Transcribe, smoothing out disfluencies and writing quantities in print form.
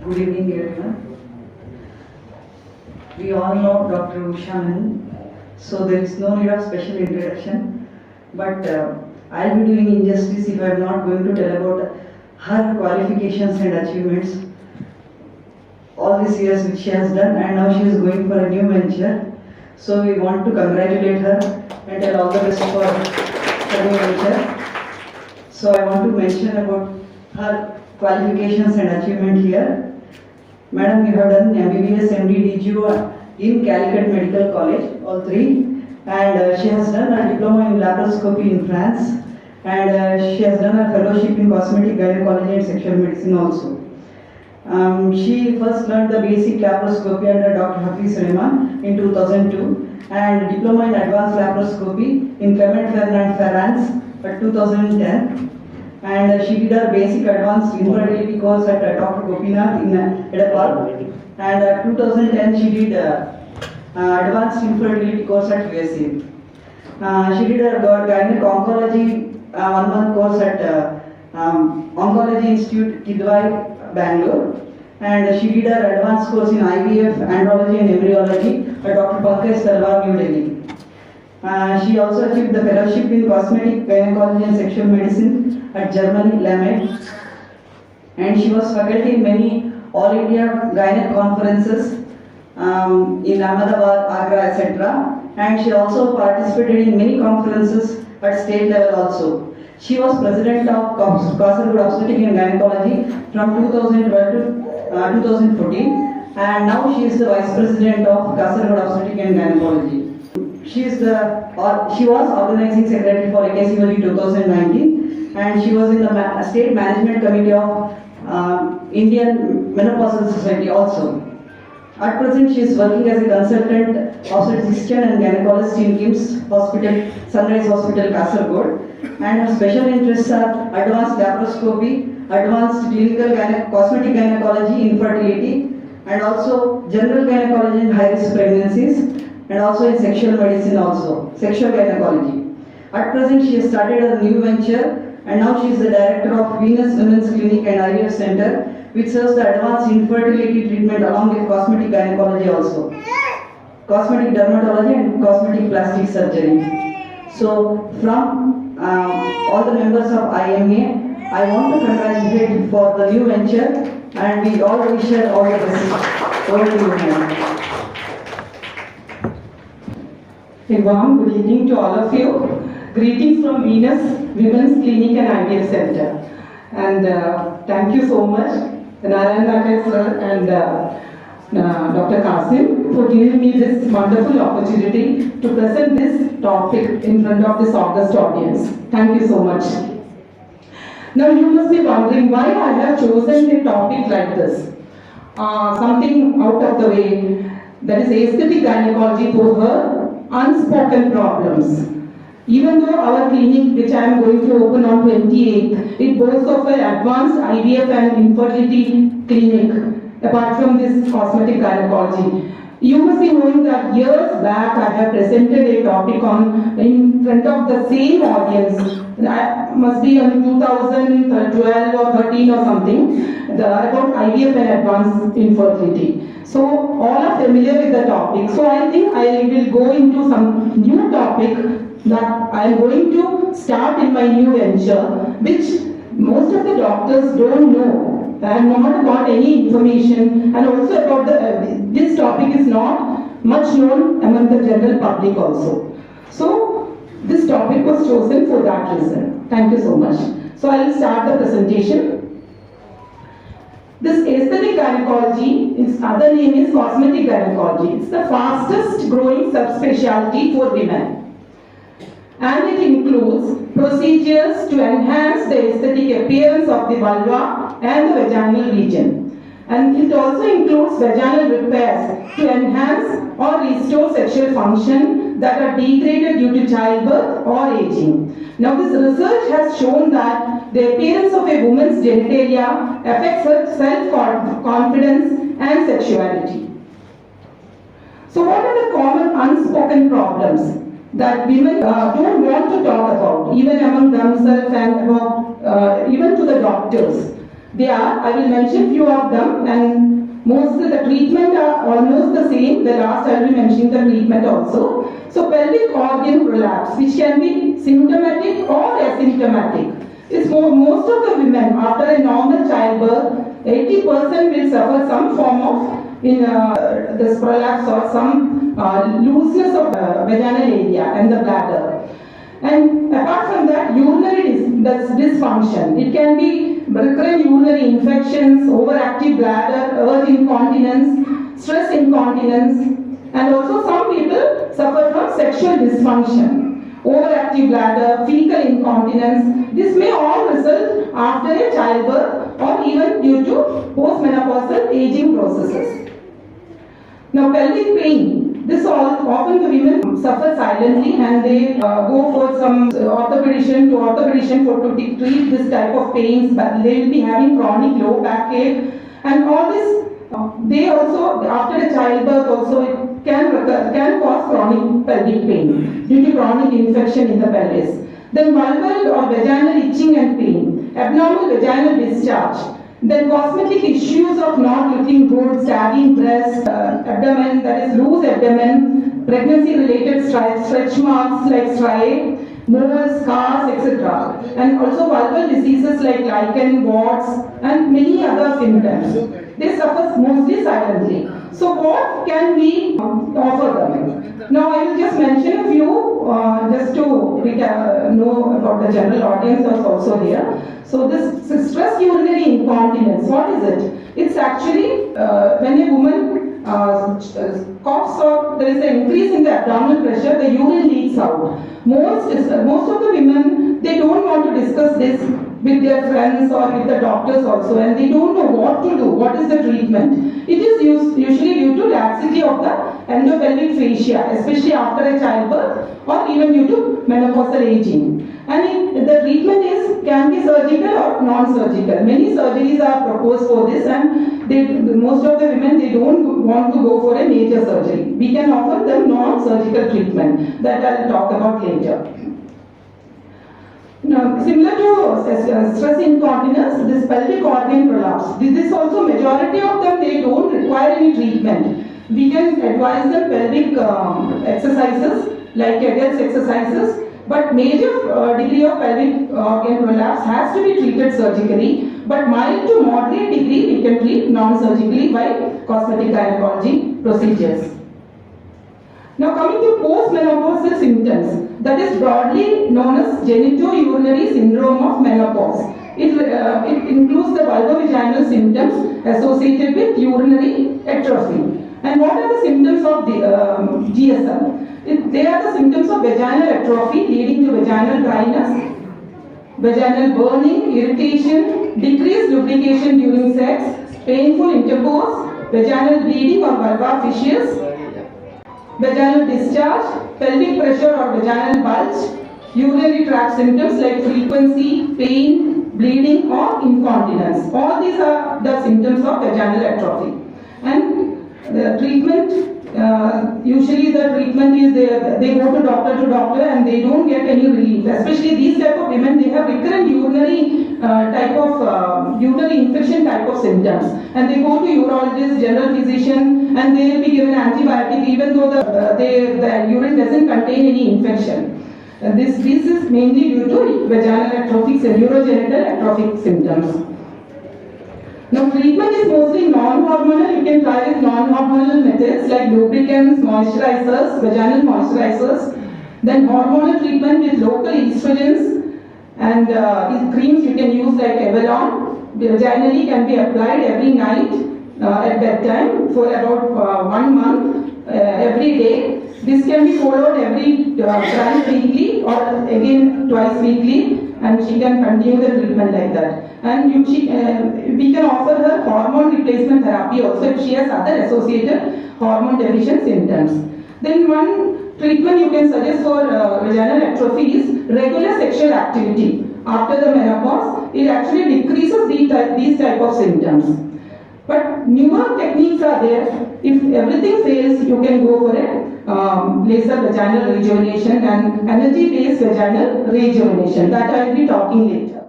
Good evening, everyone. We all know Dr. Usha Menon, so there is no need of special introduction. But I'll be doing injustice if I'm not going to tell about her qualifications and achievements, all these years which she has done, and now she is going for a new venture. So we want to congratulate her and tell all the best for her new venture. So I want to mention about her qualifications and achievement here. Madam, you have done MBBS, MD, DGO in Calicut Medical College, all three. And she has done a diploma in laparoscopy in France. And she has done a fellowship in cosmetic gynecology and sexual medicine also. She first learned the basic laparoscopy under Dr. Hafiz Rehman in 2002 and diploma in advanced laparoscopy in Clement Ferrand, France at 2010. And she did her basic advanced infertility course at Dr. Gopinath in Edapal. And 2010 she did advanced infertility course at USA. She did her gynec oncology 1 month course at Oncology Institute, Kidwai, Bangalore. And she did her advanced course in IVF, andrology and embryology at Dr. Pankaj Talwar, New Delhi. She also achieved the fellowship in cosmetic gynecology and sexual medicine at Germany, LAMED. And she was faculty in many All India Gynec conferences in Ahmedabad, Agra, etc. And she also participated in many conferences at state level also. She was president of Kasaragod Obstetric and Gynecology from 2012 to 2014. And now she is the vice president of Kasaragod Obstetric and Gynecology. She was organizing secretary for AKCVL 2019, and she was in the state management committee of Indian Menopausal Society also. At present, she is working as a consultant obstetrician and gynecologist in KIMS Hospital, Sunrise Hospital, Kasaragod, and her special interests are advanced laparoscopy, advanced clinical cosmetic gynecology, infertility, and also general gynecology in high-risk pregnancies, and also in sexual medicine also, sexual gynecology. At present, she has started a new venture, and now she is the director of Venus Women's Clinic and IVF Center, which serves the advanced infertility treatment along with cosmetic gynecology also, cosmetic dermatology and cosmetic plastic surgery. So, from all the members of IMA, I want to congratulate for the new venture, and we all wish her all the best. Over to you, ma'am. A warm good evening to all of you. Greetings from Venus Women's Clinic and IVF Center. And thank you so much, Narayan Nagar sir and Dr. Kasim, for giving me this wonderful opportunity to present this topic in front of this august audience. Thank you so much. Now you must be wondering why I have chosen a topic like this. Something out of the way, that is aesthetic gynecology for her unspoken problems. Even though our clinic, which I am going to open on 28th, it boasts of an advanced IVF and infertility clinic, apart from this cosmetic gynecology. You must be knowing that years back I have presented a topic in front of the same audience. That must be in 2012 or 13 or something, about IVF and advanced infertility. So all are familiar with the topic. So I think I will go into some new topic that I am going to start in my new venture, which most of the doctors don't know. I have not got any information, and also about this topic is not much known among the general public also. So this topic was chosen for that reason. Thank you so much. So I will start the presentation. This aesthetic gynecology, its other name is cosmetic gynecology. It's the fastest growing subspecialty for women. And it includes procedures to enhance the aesthetic appearance of the vulva and the vaginal region. And it also includes vaginal repairs to enhance or restore sexual function that are degraded due to childbirth or aging. Now this research has shown that the appearance of a woman's genitalia affects her self-confidence and sexuality. So what are the common unspoken problems that women don't want to talk about, even among themselves and about, even to the doctors? They are, I will mention few of them, and most of the treatment are almost the same. The last I will be mentioning the treatment also. So pelvic organ prolapse, which can be symptomatic or asymptomatic. It's most of the women after a normal childbirth, 80% will suffer some form of this prolapse or some looseness of vaginal area and the bladder. And apart from that, urinary dysfunction. It can be recurrent urinary infections, overactive bladder, urge incontinence, stress incontinence, and also some people suffer from sexual dysfunction, overactive bladder, fecal incontinence. This may all result after a childbirth or even due to postmenopausal aging processes. Now, pelvic pain. This often the women suffer silently and they go for some orthopedician to treat this type of pains, but they will be having chronic low backache and all this. They also, after a childbirth also, it can cause chronic pelvic pain due to chronic infection in the pelvis. Then vulval or vaginal itching and pain, abnormal vaginal discharge. Then cosmetic issues of not looking good, sagging breast, abdomen, that is loose abdomen, pregnancy-related stretch marks like striae, moles, scars, etc. And also vulval diseases like lichen, warts, and many other symptoms. They suffer mostly silently. So what can we offer them? Now I will just mention a few just to know about the general audience is also here. So this stress urinary incontinence, what is it? It's actually when a woman coughs or there is an increase in the abdominal pressure, the urine leaks out. Most of the women, they don't want to discuss this with their friends or with the doctors also, and they don't know what to do, what is the treatment. It is usually due to laxity of the endopelvic fascia, especially after a childbirth or even due to menopausal aging. And the treatment can be surgical or non-surgical. Many surgeries are proposed for this, and most of the women, they don't want to go for a major surgery. We can offer them non-surgical treatment that I will talk about later. Now, similar to stress incontinence, this pelvic organ prolapse. This also, majority of them, they don't require any treatment. We can advise them pelvic exercises like Kegels exercises, but major degree of pelvic organ prolapse has to be treated surgically, but mild to moderate degree we can treat non-surgically by cosmetic gynecology procedures. Now coming to postmenopausal symptoms, that is broadly known as genitourinary syndrome of menopause. It includes the vulvovaginal symptoms associated with urinary atrophy. And what are the symptoms of the GSM? They are the symptoms of vaginal atrophy leading to vaginal dryness, vaginal burning, irritation, decreased lubrication during sex, painful intercourse, vaginal bleeding or vulvar fissures, vaginal discharge, pelvic pressure or vaginal bulge, urinary tract symptoms like frequency, pain, bleeding or incontinence. All these are the symptoms of vaginal atrophy. And the treatment, usually the treatment is they go to doctor and they don't get any relief. Especially these type of women, they have recurrent urinary urinary infection type of symptoms, and they go to urologist, general physician, and they will be given antibiotic even though the urine doesn't contain any infection. This is mainly due to vaginal atrophic, urogenital atrophic symptoms. Now treatment is mostly non-hormonal. You can try with non-hormonal methods like lubricants, moisturizers, vaginal moisturizers. Then hormonal treatment with local estrogens and creams you can use like Avalon. Vaginally can be applied every night at bedtime for about 1 month every day. This can be followed thrice weekly or again twice weekly, and she can continue the treatment like that. And we can offer her hormone replacement therapy also if she has other associated hormone deficient symptoms. Then one treatment you can suggest for vaginal atrophy is regular sexual activity. After the menopause, it actually decreases these type of symptoms. But newer techniques are there. If everything fails, you can go for a laser vaginal rejuvenation and energy-based vaginal rejuvenation. That I will be talking later.